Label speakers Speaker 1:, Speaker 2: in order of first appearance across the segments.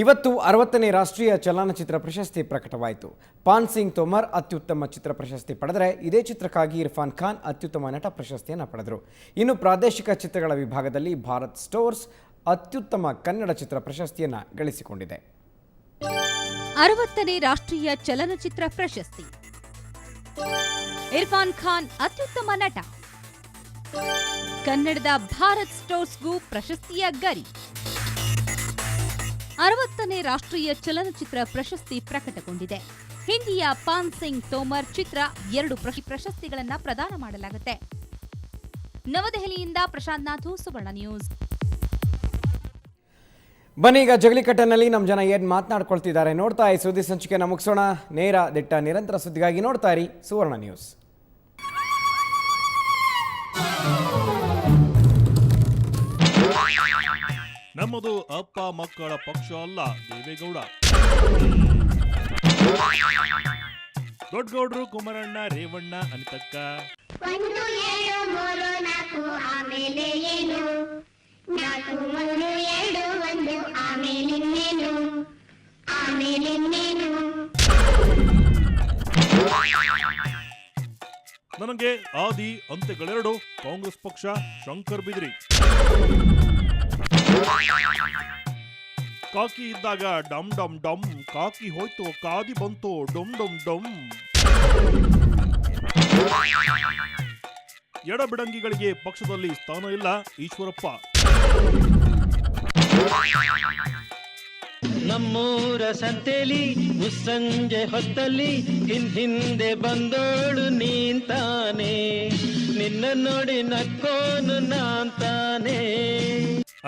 Speaker 1: ಇವತ್ತು 60ನೇ ರಾಷ್ಟ್ರೀಯ ಚಲನಚಿತ್ರ ಪ್ರಶಸ್ತಿ ಪ್ರಕಟವಾಯಿತು. ಪಾನ್ ಸಿಂಗ್ ತೋಮರ್ ಅತ್ಯುತ್ತಮ ಚಿತ್ರ ಪ್ರಶಸ್ತಿ ಪಡೆದರೆ ಇದೇ ಚಿತ್ರಕ್ಕಾಗಿ ಇರ್ಫಾನ್ ಖಾನ್ ಅತ್ಯುತ್ತಮ ನಟ ಪ್ರಶಸ್ತಿಯನ್ನು ಪಡೆದರು. ಇನ್ನು ಪ್ರಾದೇಶಿಕ ಚಿತ್ರಗಳ ವಿಭಾಗದಲ್ಲಿ ಭಾರತ್ ಸ್ಟೋರ್ಸ್ ಅತ್ಯುತ್ತಮ ಕನ್ನಡ ಚಿತ್ರ ಪ್ರಶಸ್ತಿಯನ್ನು ಗಳಿಸಿಕೊಂಡಿದೆ.
Speaker 2: 60ನೇ ರಾಷ್ಟ್ರೀಯ ಚಲನಚಿತ್ರ ಪ್ರಶಸ್ತಿ, ಇರ್ಫಾನ್ ಖಾನ್ ಅತ್ಯುತ್ತಮ ನಟ, ಕನ್ನಡದ ಭಾರತ್ ಸ್ಟೋರ್ಸ್ಗೂ ಪ್ರಶಸ್ತಿಯ ಗರಿ. 60ನೇ ರಾಷ್ಟ್ರೀಯ ಚಲನಚಿತ್ರ ಪ್ರಶಸ್ತಿ ಪ್ರಕಟಗೊಂಡಿದೆ. ಹಿಂದಿಯ ಪಾನ್ ಸಿಂಗ್ ತೋಮರ್ ಚಿತ್ರ 2 ಪ್ರಶಸ್ತಿಗಳನ್ನು ಪ್ರದಾನ ಮಾಡಲಾಗುತ್ತೆ. ನವದೆಹಲಿಯಿಂದ ಪ್ರಶಾಂತ್ ನಾಥು, ಸುವರ್ಣ ನ್ಯೂಸ್.
Speaker 1: ಬನ್ನಿ ಈಗ ಜಗಲಿಕಟ್ಟೆನಲ್ಲಿ ನಮ್ಮ ಜನ ಏನು ಮಾತನಾಡ್ಕೊಳ್ತಿದ್ದಾರೆ ನೋಡ್ತಾ ಈ ಸುದ್ದಿ ಸಂಚಿಕೆಯನ್ನು ಮುಗಿಸೋಣ. ನೇರ ದಿಟ್ಟ ನಿರಂತರ ಸುದ್ದಿಗಾಗಿ ನೋಡ್ತಾ ಇರಿ ಸುವರ್ಣ ನ್ಯೂಸ್.
Speaker 3: ನಮ್ಮದು ಅಪ್ಪ ಮಕ್ಕಳ ಪಕ್ಷ ಅಲ್ಲ, ದೇವೇಗೌಡ. ದೊಡ್ಡಗೌಡರು, ಕುಮಾರಣ್ಣ, ರೇವಣ್ಣ, ಅನಿತಕ್ಕ. ನನಗೆ ಆದಿ ಅಂತ್ಯಗಳೆರಡು. ಕಾಂಗ್ರೆಸ್ ಪಕ್ಷ, ಶಂಕರ್ ಬಿದ್ರಿ. ಕಾಕಿ ಇದ್ದಾಗ ಡಮ್ ಡಮ್ ಡಮ್, ಕಾಕಿ ಹೋಯ್ತು ಕಾದಿ ಬಂತು ಡಮ್ ಡಮ್ ಡಮ್. ಎಡಬಿಡಂಗಿಗಳಿಗೆ ಪಕ್ಷದಲ್ಲಿ ಸ್ಥಾನ ಇಲ್ಲ, ಈಶ್ವರಪ್ಪ.
Speaker 4: ನಮ್ಮೂರ ಸಂತೆಲಿ ಮುಸ್ಸಂಜೆ ಹೊತ್ತಲ್ಲಿ ಹಿಂದೆ ಬಂದೋಳು ನೀಂತಾನೆ, ನಿನ್ನ ನೋಡಿ ನಕ್ಕೋನು ನಾಂತಾನೆ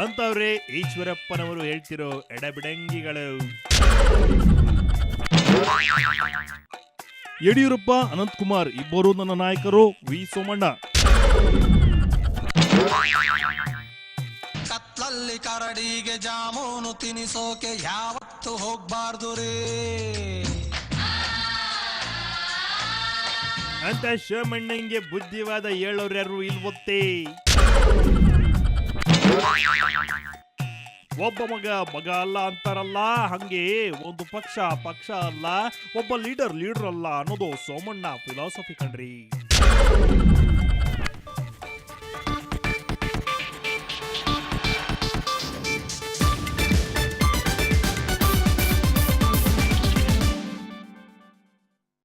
Speaker 3: ಅಂತವ್ರೆ ಈಶ್ವರಪ್ಪನವರು ಹೇಳ್ತಿರೋ ಎಡಬಿಡಂಗಿಗಳು. ಯಡಿಯೂರಪ್ಪ, ಅನಂತಕುಮಾರ್ ಇಬ್ಬರು ನನ್ನ ನಾಯಕರು. ವಿ ಸೋಮಣ್ಣ.
Speaker 5: ಕತ್ಲಲ್ಲಿ ಕರಡಿಗೆ ಜಾಮೂನು ತಿನಿಸೋಕೆ ಯಾವತ್ತು ಹೋಗ್ಬಾರ್ದು ರೇ
Speaker 3: ಅಂತ ಶಿವಮಣ್ಣಂಗೆ ಬುದ್ಧಿವಾದ ಹೇಳೋರ್ಯಾರು ಇಲ್ವತ್ತೇ. ಒಬ್ಬ ಮಗ ಅಲ್ಲ ಅಂತಾರಲ್ಲ, ಹಂಗೆ ಒಂದು ಪಕ್ಷ ಅಲ್ಲ, ಒಬ್ಬ ಲೀಡರ್ ಅಲ್ಲ ಅನ್ನೋದು ಸೋಮಣ್ಣ ಫಿಲಾಸಫಿ ಕಣ್ರಿ.